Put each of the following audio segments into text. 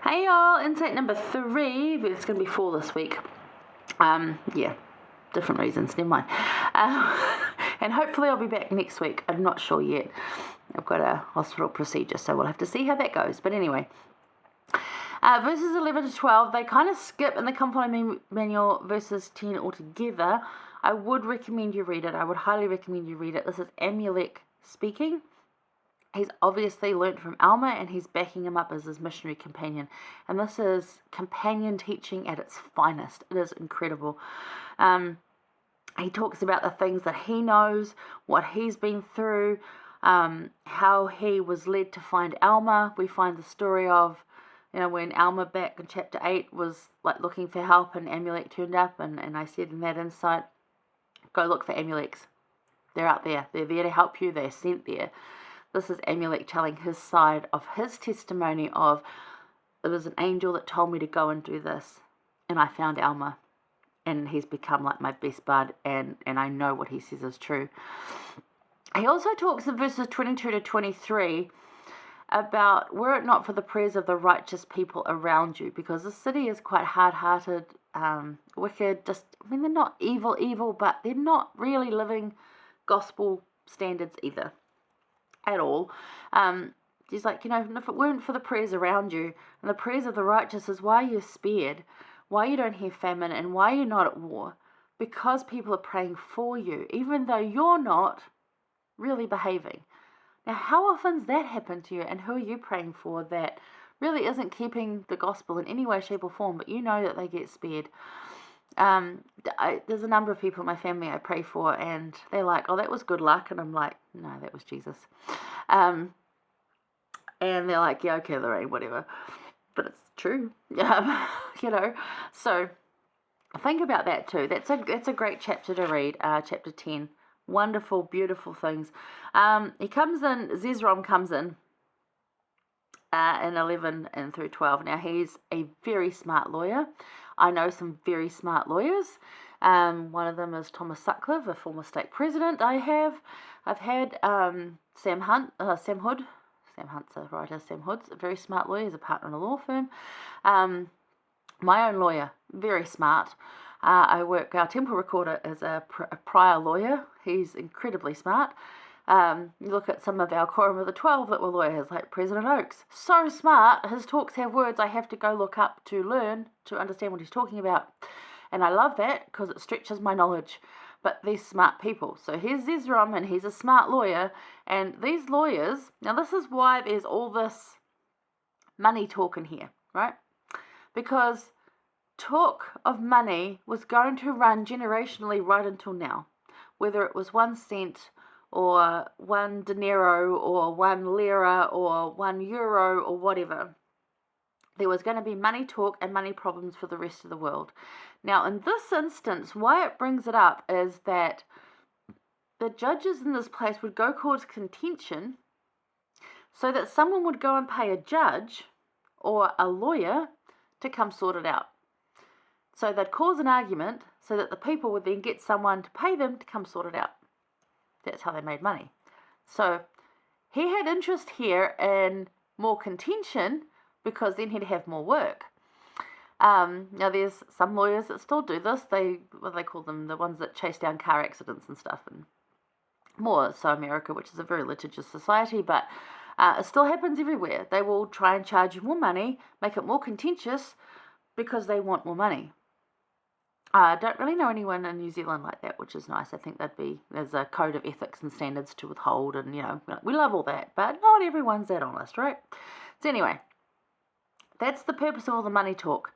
Hey y'all, insight number 3, but it's going to be 4 this week. Different reasons, never mind. And hopefully I'll be back next week. I'm not sure yet. I've got a hospital procedure, so we'll have to see how that goes. But anyway, verses 11 to 12, they kind of skip in the Compiling Manual verses 10 altogether. I would recommend you read it. I would highly recommend you read it. This is Amulek speaking. He's obviously learnt from Alma, and he's backing him up as his missionary companion. And this is companion teaching at its finest. It is incredible. He talks about the things that he knows, what he's been through, how he was led to find Alma. We find the story of, when Alma back in chapter 8 was like looking for help, and Amulek turned up, and I said in that insight, go look for Amuleks. They're out there. They're there to help you. They're sent there. This is Amulek telling his side of his testimony of, it was an angel that told me to go and do this, and I found Alma, and he's become like my best bud, and I know what he says is true. He also talks in verses 22 to 23 about, were it not for the prayers of the righteous people around you, because the city is quite hard-hearted, wicked, they're not evil, but they're not really living gospel standards either. At all. He's like, if it weren't for the prayers around you and the prayers of the righteous, is why you're spared, why you don't hear famine, and why you're not at war, because people are praying for you, even though you're not really behaving. Now, how often does that happen to you, and who are you praying for that really isn't keeping the gospel in any way, shape, or form, but you know that they get spared? There's a number of people in my family I pray for, and they're like, oh, that was good luck, and I'm like, no, that was Jesus. And they're like, yeah, okay, Lorraine, whatever, but it's true. So think about that too. That's a great chapter to read, chapter 10. Wonderful, beautiful things. Zezrom comes in 11 and through 12. Now, he's a very smart lawyer. I know some very smart lawyers. One of them is Thomas Sutcliffe, a former state president. I've had Sam Hood. Sam Hunt's a writer. Sam Hood's a very smart lawyer. He's a partner in a law firm. My own lawyer, very smart. Our temple recorder is a prior lawyer. He's incredibly smart. You look at some of our Quorum of the 12 that were lawyers, like President Oakes. So smart, his talks have words I have to go look up to learn, to understand what he's talking about. And I love that, because it stretches my knowledge. But these smart people. So here's Zezrom, and he's a smart lawyer. And these lawyers, now this is why there's all this money talk in here, right? Because talk of money was going to run generationally right until now. Whether it was 1 cent, or 1 denaro, or 1 lira, or 1 euro, or whatever. There was going to be money talk and money problems for the rest of the world. Now, in this instance, why it brings it up is that the judges in this place would go cause contention so that someone would go and pay a judge or a lawyer to come sort it out. So they'd cause an argument so that the people would then get someone to pay them to come sort it out. That's how they made money. So he had interest here in more contention, because then he'd have more work. Now there's some lawyers that still do this. They call them, the ones that chase down car accidents and stuff, and more so America, which is a very litigious society, but it still happens everywhere. They will try and charge you more money, make it more contentious, because they want more money. I don't really know anyone in New Zealand like that, which is nice. I think there's a code of ethics and standards to withhold, and we love all that, but not everyone's that honest, right? So anyway, that's the purpose of all the money talk.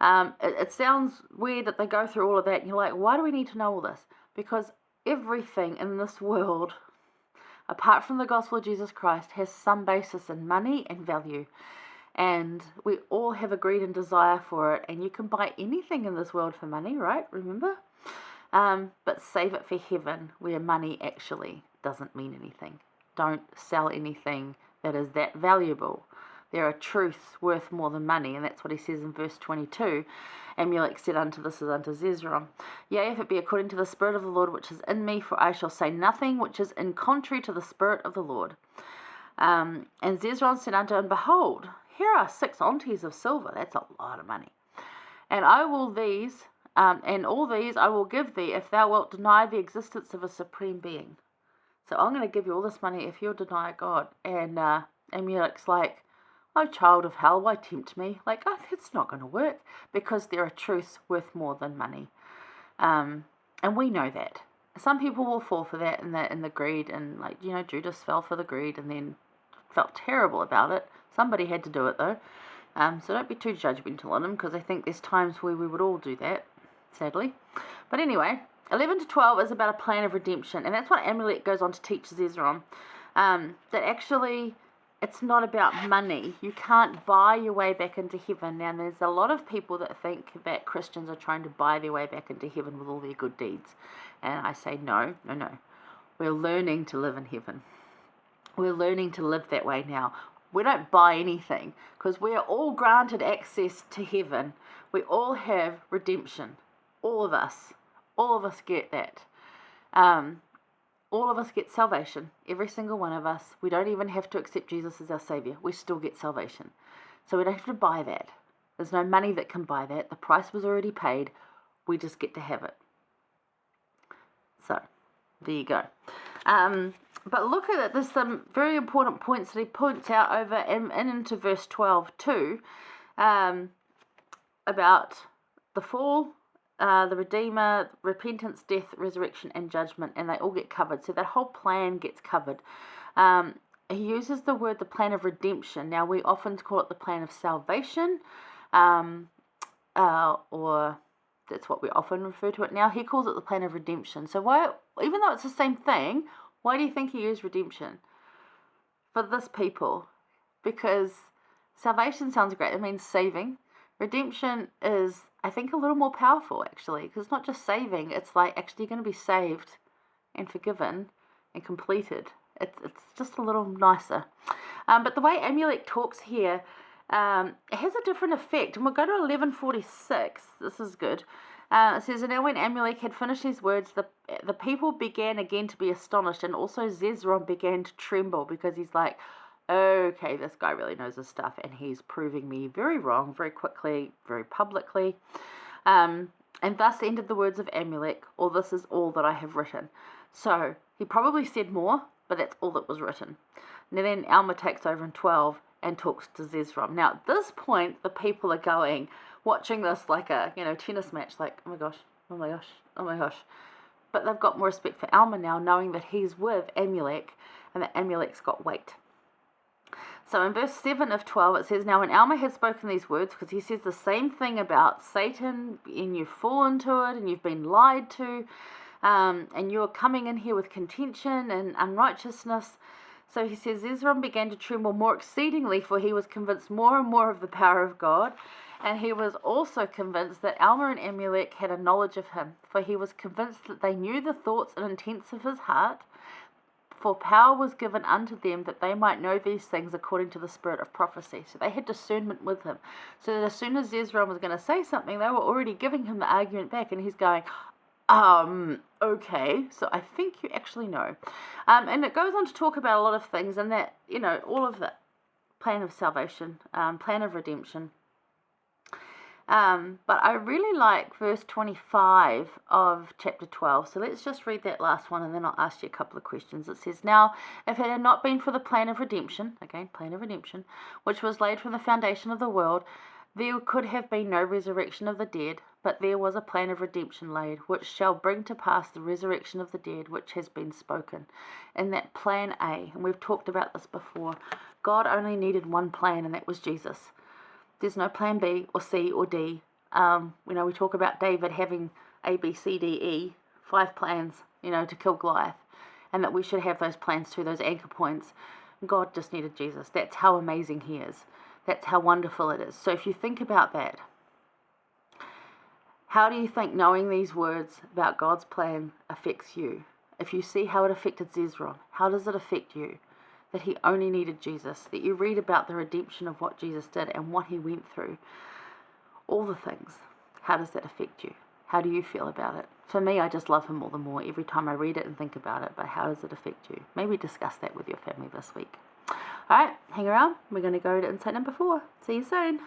It sounds weird that they go through all of that, and you're like, why do we need to know all this? Because everything in this world, apart from the gospel of Jesus Christ, has some basis in money and value. And we all have a greed and desire for it. And you can buy anything in this world for money, right? Remember? But save it for heaven, where money actually doesn't mean anything. Don't sell anything that is that valuable. There are truths worth more than money. And that's what he says in verse 22. Amulek said unto Zezrom, Yea, if it be according to the Spirit of the Lord which is in me, for I shall say nothing which is in contrary to the Spirit of the Lord. And Zezrom said unto him, Behold, here are 6 onties of silver. That's a lot of money. And all these I will give thee if thou wilt deny the existence of a supreme being. So I'm going to give you all this money if you'll deny God. And Amulek's like, oh, child of hell, why tempt me? Like, oh, it's not going to work, because there are truths worth more than money. And we know that. Some people will fall for that in the greed, and like, Judas fell for the greed and then felt terrible about it. Somebody had to do it though. So don't be too judgmental on him, because I think there's times where we would all do that, sadly. But anyway, 11 to 12 is about a plan of redemption, and that's what Amalek goes on to teach Zezron. That actually, it's not about money. You can't buy your way back into heaven. Now, there's a lot of people that think that Christians are trying to buy their way back into heaven with all their good deeds. And I say, no. We're learning to live in heaven. We're learning to live that way now. We don't buy anything, because we are all granted access to heaven. We all have redemption. All of us get that. All of us get salvation. Every single one of us. We don't even have to accept Jesus as our Savior. We still get salvation. So we don't have to buy that. There's no money that can buy that. The price was already paid. We just get to have it. So, there you go. But look at it. There's some very important points that he points out over and into verse 12 too, about the fall, the Redeemer, repentance, death, resurrection, and judgment, and they all get covered. So that whole plan gets covered. He uses the plan of redemption. Now, we often call it the plan of salvation, or that's what we often refer to it now. He calls it the plan of redemption. So why, even though it's the same thing, why do you think he used redemption for this people? Because salvation sounds great. It means saving. Redemption is, I think, a little more powerful, actually, because it's not just saving. It's like actually you're going to be saved and forgiven and completed. It's just a little nicer. But the way Amulek talks here, it has a different effect. And we'll go to 1146. This is good. It says, and now when Amulek had finished these words, the people began again to be astonished, and also Zezron began to tremble, because he's like, okay, this guy really knows his stuff, and he's proving me very wrong very quickly, very publicly. And thus ended the words of Amulek, or this is all that I have written. So he probably said more, but that's all that was written. And then Alma takes over in 12 and talks to Zezron. Now, at this point, the people are watching this like a, tennis match, like, oh my gosh, oh my gosh, oh my gosh. But they've got more respect for Alma now, knowing that he's with Amulek, and that Amulek's got weight. So in verse 7 of 12, it says, now when Alma had spoken these words, because he says the same thing about Satan, and you've fallen to it, and you've been lied to, and you're coming in here with contention and unrighteousness. So he says, Zezron began to tremble more exceedingly, for he was convinced more and more of the power of God. And he was also convinced that Alma and Amulek had a knowledge of him, for he was convinced that they knew the thoughts and intents of his heart. For power was given unto them that they might know these things according to the spirit of prophecy. So they had discernment with him. So that as soon as Zezron was going to say something, they were already giving him the argument back, and he's going, okay, so I think you actually know. And it goes on to talk about a lot of things, and that, all of the plan of salvation, plan of redemption. But I really like verse 25 of chapter 12. So let's just read that last one, and then I'll ask you a couple of questions. It says, now, if it had not been for the plan of redemption, again, plan of redemption, which was laid from the foundation of the world, there could have been no resurrection of the dead, but there was a plan of redemption laid, which shall bring to pass the resurrection of the dead, which has been spoken. In that plan A, and we've talked about this before, God only needed one plan, and that was Jesus. There's no plan B or C or D. We talk about David having A, B, C, D, E, 5 plans, to kill Goliath, and that we should have those plans too, those anchor points. God just needed Jesus. That's how amazing he is. That's how wonderful it is. So if you think about that, how do you think knowing these words about God's plan affects you? If you see how it affected Zezron, how does it affect you? That he only needed Jesus, that you read about the redemption of what Jesus did and what he went through, all the things. How does that affect you? How do you feel about it? For me, I just love him all the more every time I read it and think about it, but how does it affect you? Maybe discuss that with your family this week. Alright, hang around. We're going to go to insight number 4. See you soon.